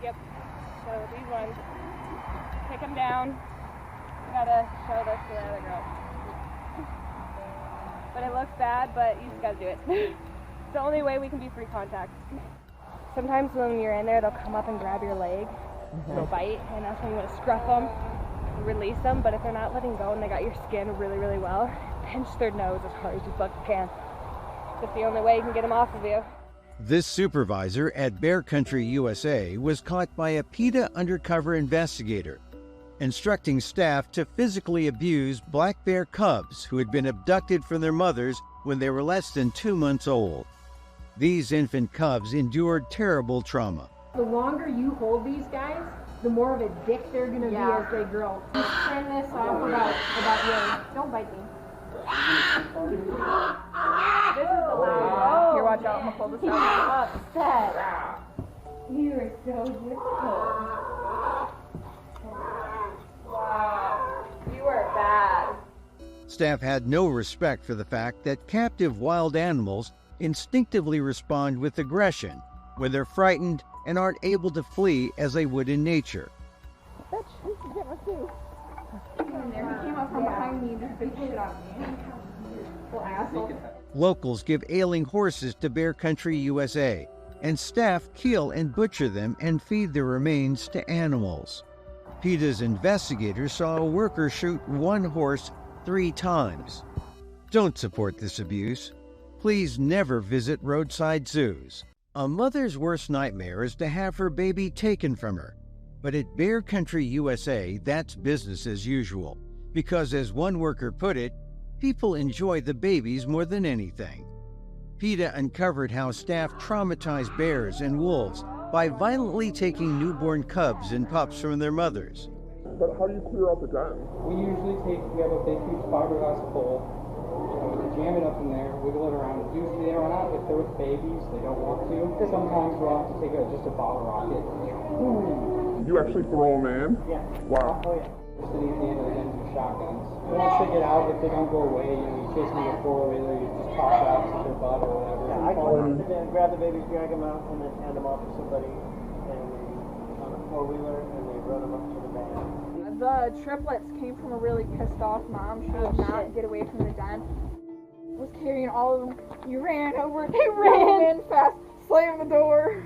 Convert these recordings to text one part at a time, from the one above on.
Yep. So these ones, take them down. I gotta show this to the other girl. But it looks bad, but you just gotta do it. It's the only way we can be free contact. Sometimes when you're in there, they'll come up and grab your leg. They'll bite, and that's when you want to scruff them, release them. But if they're not letting go and they got your skin really, really well, pinch their nose as hard as you fucking can. That's the only way you can get them off of you. This supervisor at Bear Country, USA was caught by a PETA undercover investigator, instructing staff to physically abuse black bear cubs who had been abducted from their mothers when they were less than 2 months old. These infant cubs endured terrible trauma. The longer you hold these guys, the more of a dick they're going to be as they grow. Turn this off about you. Don't bite me. This is the loud one. Here, watch out. I'm going to pull this out. Upset. You are so difficult. Wow. You are bad. Staff had no respect for the fact that captive wild animals instinctively respond with aggression when they're frightened and aren't able to flee as they would in nature. Bitch, you can get my food. He came up from behind me and just beat shit out of me. Little asshole. Locals give ailing horses to Bear Country, USA, and staff kill and butcher them and feed their remains to animals. PETA's investigators saw a worker shoot one horse 3 times. Don't support this abuse. Please never visit roadside zoos. A mother's worst nightmare is to have her baby taken from her. But at Bear Country, USA, that's business as usual. Because as one worker put it, people enjoy the babies more than anything. PETA uncovered how staff traumatized bears and wolves by violently taking newborn cubs and pups from their mothers. But how do you clear out the den? We have a big, huge fiberglass pole. We jam it up in there, wiggle it around. Usually they run out if they're with babies, they don't want to. Sometimes we'll have to take just a bottle rocket. You actually throw them in? Yeah. Wow. Oh yeah. We're sitting at the end of the den with shotguns. Once they get out, if they don't go away, you chase them with a 4-wheeler, you just toss rocks at their butt or whatever. Yeah, I come up to them, grab the babies, drag them out, and then hand them off to somebody on a 4-wheeler, and they run them up to the van. The triplets came from a really pissed off mom. She would not get away from the den. Was carrying all of them. You ran over. They ran in fast. Slammed the door.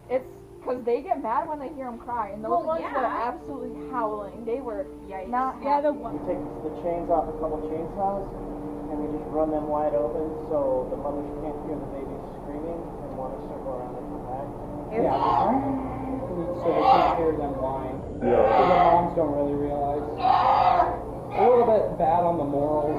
It's because they get mad when they hear them cry, and those ones were absolutely howling. They were not happy. We take the chains off a couple chainsaws, and we just run them wide open so the mothers can't hear the babies screaming and want to circle around and come back. So they can't hear them whine. So the moms don't really realize. A little bit bad on the morals,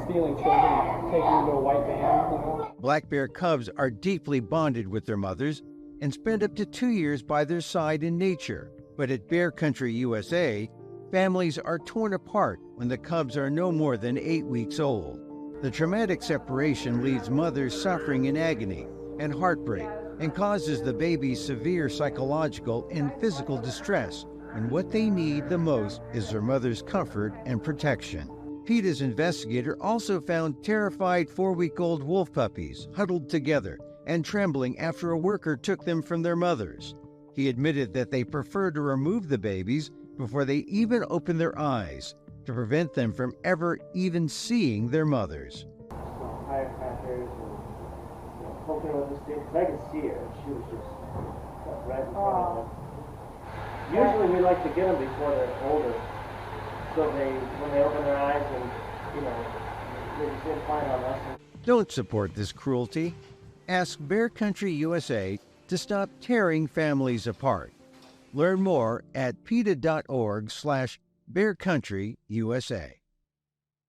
stealing children, taking them to a white van, Black bear cubs are deeply bonded with their mothers and spend up to 2 years by their side in nature. But at Bear Country, USA, families are torn apart when the cubs are no more than 8 weeks old. The traumatic separation leaves mothers suffering in agony and heartbreak and causes the babies severe psychological and physical distress, and what they need the most is their mother's comfort and protection. PETA's investigator also found terrified 4-week-old wolf puppies huddled together and trembling after a worker took them from their mothers. He admitted that they prefer to remove the babies before they even open their eyes to prevent them from ever even seeing their mothers. So I had hers and poking her with the stick, because I could see her. She was just right in front of them. Usually we like to get them before they're older, so when they open their eyes and, they just didn't find on us. Don't support this cruelty. Ask Bear Country, USA to stop tearing families apart. Learn more at PETA.org/BearCountryUSA.